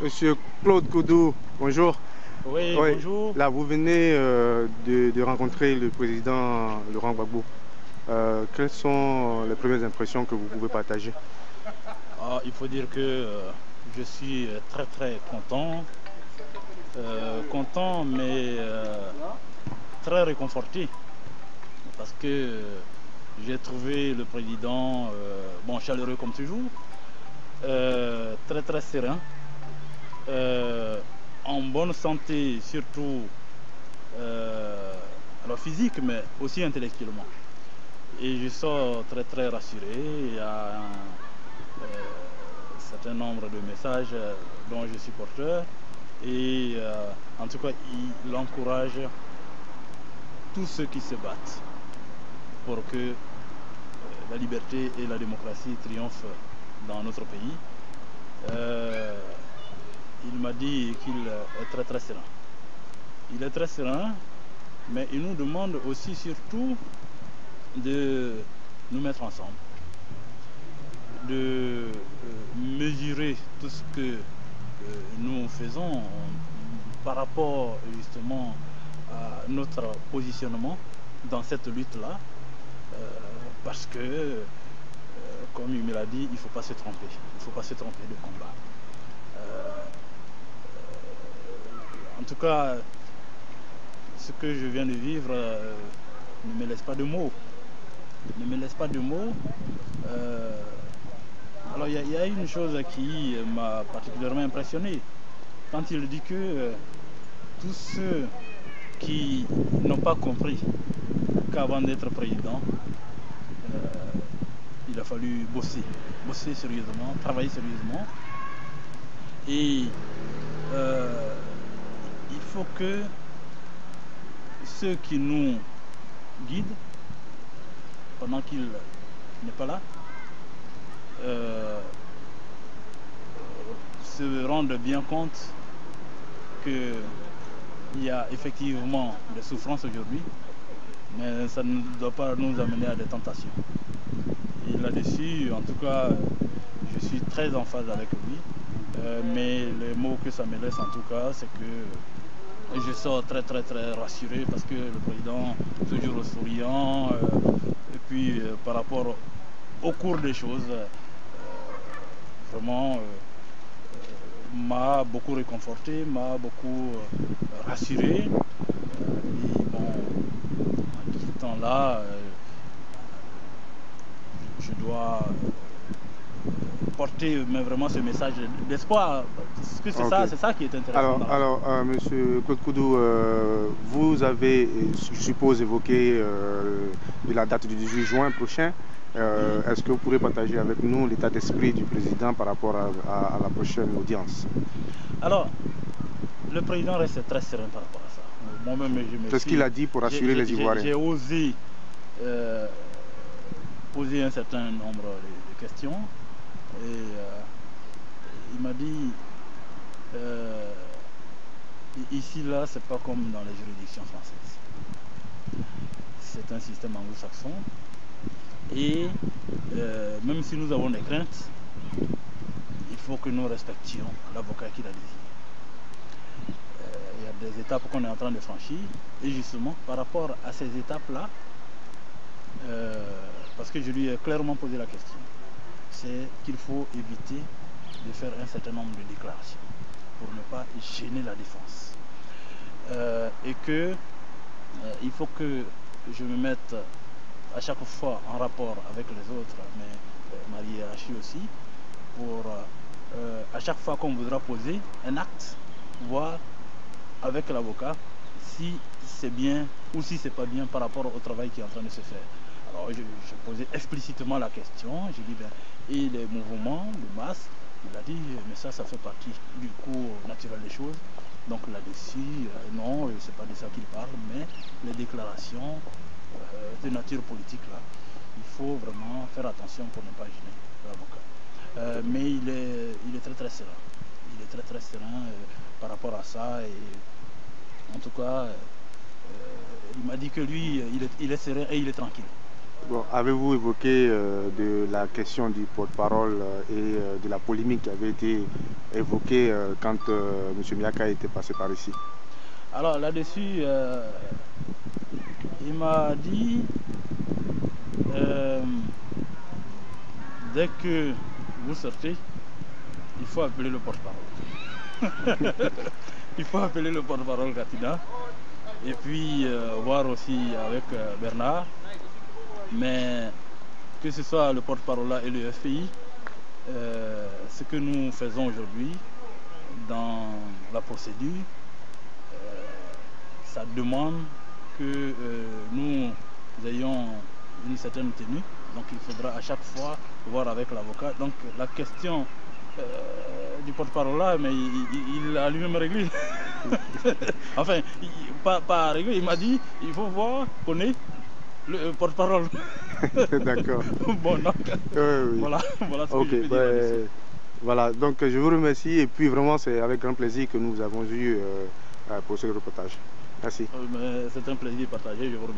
Monsieur Claude Koudou, bonjour. Oui, Oui, bonjour. là, vous venez de rencontrer le président Laurent Gbagbo. Quelles sont les premières impressions que vous pouvez partager? Il faut dire que je suis très très content, content mais très réconforté parce que j'ai trouvé le président bon, chaleureux comme toujours, très très serein, en bonne santé surtout alors physique mais aussi intellectuellement. Et je sors très très rassuré. Il y a certain nombre de messages dont je suis porteur. Et en tout cas, il encourage tous ceux qui se battent pour que la liberté et la démocratie triomphent dans notre pays. Il m'a dit qu'il est très très serein. Il est très serein, mais il nous demande aussi surtout de nous mettre ensemble, de mesurer tout ce que nous faisons par rapport justement à notre positionnement dans cette lutte-là, parce que, comme il me l'a dit, il ne faut pas se tromper, il ne faut pas se tromper de combat. En tout cas, ce que je viens de vivre ne me laisse pas de mots, ne me laisse pas de mots. Alors il y a une chose qui m'a particulièrement impressionné, quand il dit que tous ceux qui n'ont pas compris qu'avant d'être président, il a fallu bosser, bosser sérieusement, travailler sérieusement. Et il faut que ceux qui nous guident, pendant qu'il n'est pas là, se rendent bien compte qu'il y a effectivement des souffrances aujourd'hui, mais ça ne doit pas nous amener à des tentations. Et là-dessus, en tout cas, je suis très en phase avec lui. Mais les mots que ça me laisse en tout cas, c'est que je sors très très très rassuré parce que le président, toujours souriant, et puis par rapport au cours des choses, vraiment m'a beaucoup réconforté, m'a beaucoup rassuré. Et bon, en quittant là, je dois porter mais vraiment ce message d'espoir, parce que Ok. c'est ça qui est intéressant dans la vie. Monsieur Claude Koudou, vous avez, je suppose, évoqué la date du 18 juin prochain. Oui. Est-ce que vous pourrez partager avec nous l'état d'esprit du président par rapport à la prochaine audience? Alors, le président reste très serein par rapport à ça. Moi-même, je me C'est ce qu'il suis, a dit pour rassurer les Ivoiriens. j'ai osé poser un certain nombre de questions et il m'a dit ici là c'est pas comme dans les juridictions françaises, c'est un système anglo-saxon et même si nous avons des craintes, il faut que nous respections l'avocat qu'il a désigné. Il y a des étapes qu'on est en train de franchir et justement par rapport à ces étapes là, parce que je lui ai clairement posé la question, c'est qu'il faut éviter de faire un certain nombre de déclarations pour ne pas gêner la défense. Et que il faut que je me mette à chaque fois en rapport avec les autres, mais ma hiérarchie aussi, pour à chaque fois qu'on voudra poser un acte, voir avec l'avocat si c'est bien ou si c'est pas bien par rapport au travail qui est en train de se faire. Alors je posais explicitement la question, j'ai dit ben, et les mouvements de masse, il a dit mais ça fait partie du cours naturel des choses. Donc là-dessus, non, c'est pas de ça qu'il parle, mais les déclarations de nature politique là, il faut vraiment faire attention pour ne pas gêner l'avocat. Mais il est très très serein. Il est très très serein par rapport à ça et en tout cas, il m'a dit que lui, il est serein et il est tranquille. Bon, avez-vous évoqué de la question du porte-parole et de la polémique qui avait été évoquée quand M. Miaka était passé par ici? Alors là-dessus, il m'a dit, dès que vous sortez, il faut appeler le porte-parole. Il faut appeler le porte-parole Katina et puis voir aussi avec Bernard. Mais que ce soit le porte-parole là et le FPI, ce que nous faisons aujourd'hui dans la procédure, ça demande que nous ayons une certaine tenue. Donc il faudra à chaque fois voir avec l'avocat. Donc la question du porte-parole là, mais il a lui-même réglé. Enfin, pas réglé, il m'a dit, il faut voir qu'on est le porte-parole. D'accord. Bon, donc, Oui. voilà ce que Ok, je peux dire là-dessus. voilà, donc je vous remercie et puis vraiment c'est avec grand plaisir que nous avons eu pour ce reportage. Merci. C'est un plaisir partagé, je vous remercie.